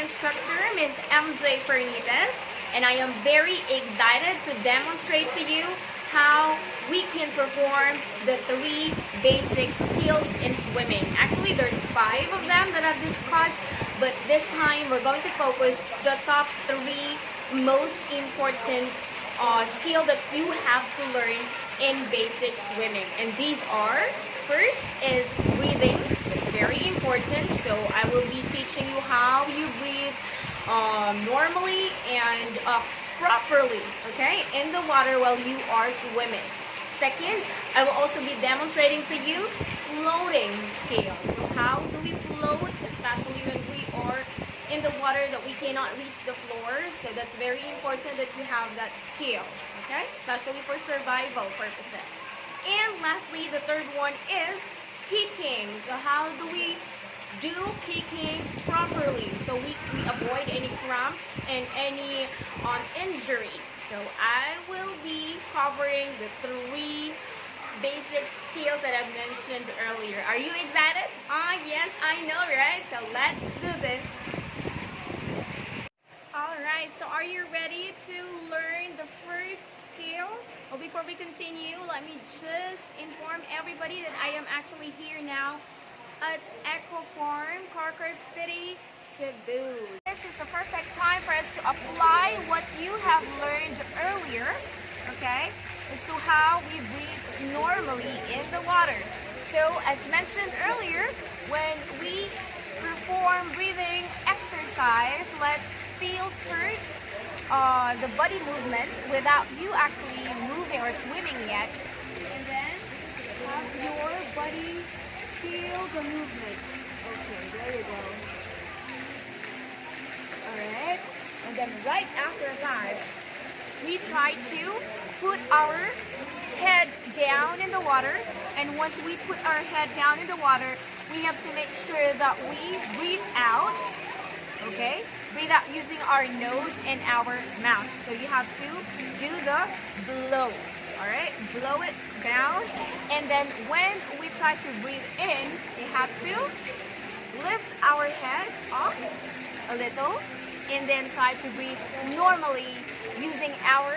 instructor, Ms. MJ Fernandez, and I am very excited to demonstrate to you how we can perform the 3 basic skills in swimming. Actually, there's 5 of them that I've discussed, but this time we're going to focus the top 3 most important skill that you have to learn in basic swimming. And these are, first is breathing. It's very important. So I will be teaching you how you breathe normally and properly, okay, in the water while you are swimming. Second, I will also be demonstrating to you floating skills. So how do we float, especially when we are in the water that we cannot reach the floor. So that's very important that you have that skill, okay, especially for survival purposes. And lastly, the third one is kicking. So how do we do kicking properly so we avoid any cramps and any injury. So I will be covering the 3 basic skills that I mentioned earlier. Are you excited? Yes, I know, right? So let's do this. Alright, so are you ready to learn the first skill? Well, before we continue, let me just inform everybody that I am actually here now at Eco Farm, Carcar City, Cebu. This is the perfect time for us to apply what you have learned earlier, okay, as to how we breathe normally in the water. So, as mentioned earlier, when we perform breathing exercise, let's feel first the body movement without you actually moving or swimming yet, and then have your body feel the movement. Okay, there you go. Alright, and then right after that, we try to put our head down in the water, and once we put our head down in the water, we have to make sure that we breathe out, okay? Breathe out using our nose and our mouth. So you have to do the blow, alright? Blow it down, and then when we try to breathe in, we have to lift our head up a little, and then try to breathe normally using our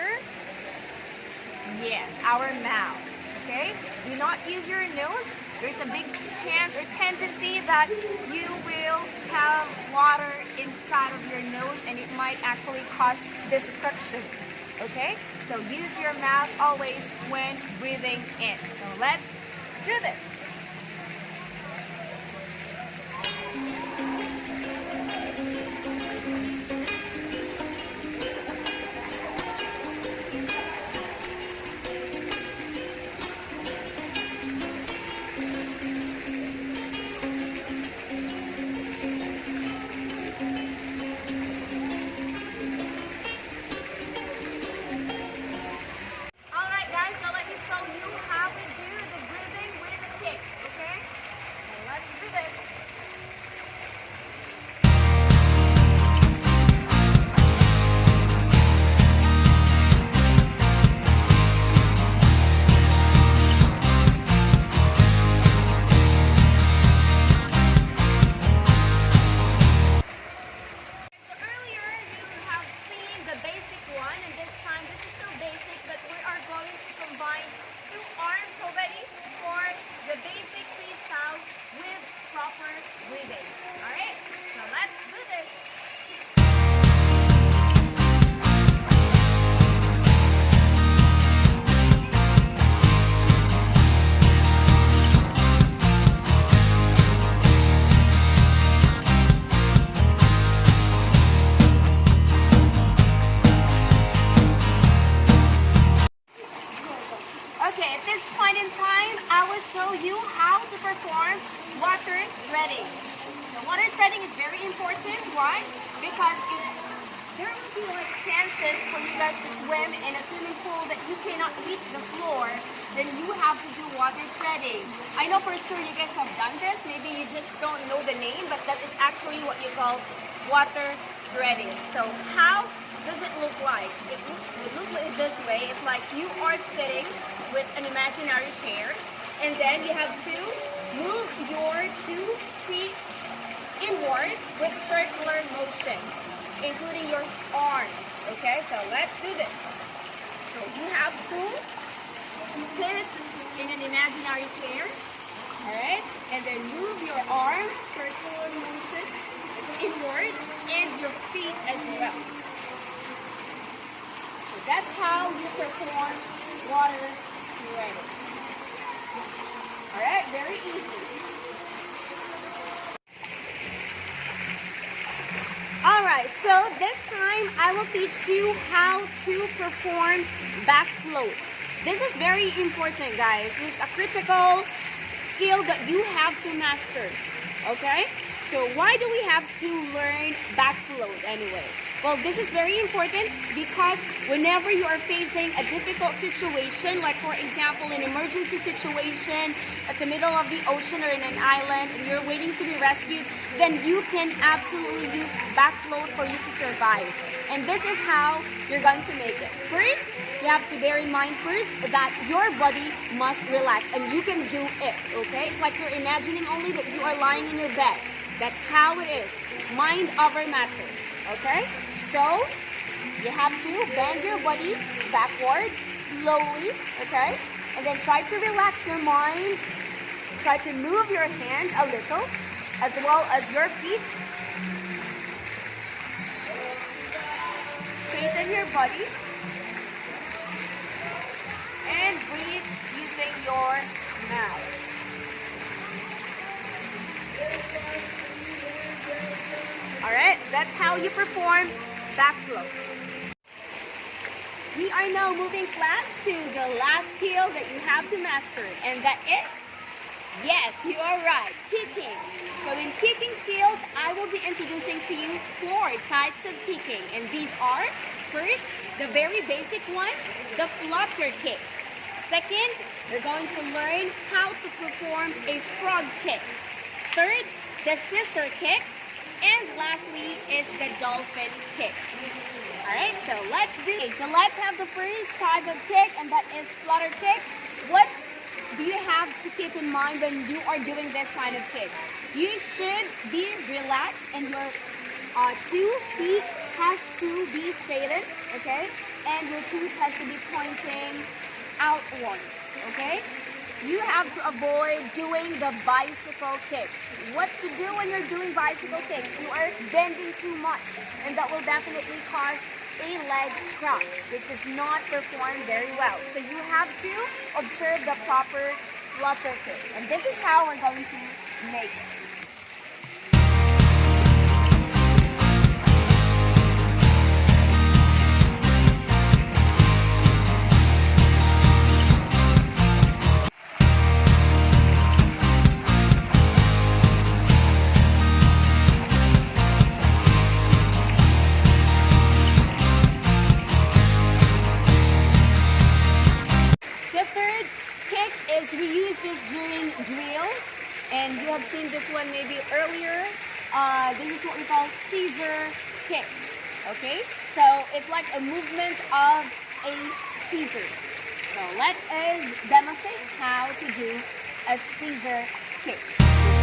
mouth, okay? Do not use your nose. There's a big chance or tendency that you will have water inside of your nose and it might actually cause destruction, okay? So use your mouth always when breathing in. So let's do this. Show you how to perform water threading. So water threading is very important. Why? Because there will be like chances for you guys to swim in a swimming pool that you cannot reach the floor, then you have to do water threading. I know for sure you guys have done this. Maybe you just don't know the name, but that is actually what you call water threading. So how does it look like? It looks like this way. It's like you are sitting with an imaginary chair, and then you have to move your 2 feet inward with circular motion, including your arms. Okay, so let's do this. So you have to sit in an imaginary chair, all right, and then move your arms, circular motion, inward, and your feet as well. So that's how you perform water training. All right, very easy. All right, so this time I will teach you how to perform backfloat. This is very important, guys. This is a critical skill that you have to master, okay? So why do we have to learn backfloat anyway? Well, this is very important because whenever you are facing a difficult situation, like for example, an emergency situation at the middle of the ocean or in an island and you're waiting to be rescued, then you can absolutely use backfloat for you to survive. And this is how you're going to make it. First, you have to bear in mind first that your body must relax and you can do it, okay? It's like you're imagining only that you are lying in your bed. That's how it is. Mind over matter, okay? So, you have to bend your body backward, slowly, okay? And then try to relax your mind. Try to move your hand a little, as well as your feet. Straighten your body. And breathe using your mouth. Alright, that's how you perform backfloat. We are now moving class to the last skill that you have to master, and that is, yes, you are right, kicking. So in kicking skills, I will be introducing to you 4 types of kicking, and these are, first, the very basic one, the flutter kick. Second, you're going to learn how to perform a frog kick. Third, the scissor kick. And lastly is the dolphin kick. Alright, so let's have the first type of kick, and that is flutter kick. What do you have to keep in mind when you are doing this kind of kick? You should be relaxed and your 2 feet has to be straightened, okay? And your toes has to be pointing outward, okay? You have to avoid doing the bicycle kick. What to do when you're doing bicycle kick? You are bending too much, and that will definitely cause a leg cramp, which is not performed very well. So you have to observe the proper flutter kick, and this is how we're going to make it. We use this during drills, and you have seen this one maybe earlier. This is what we call Caesar kick, okay? So it's like a movement of a Caesar. So let us demonstrate how to do a Caesar kick.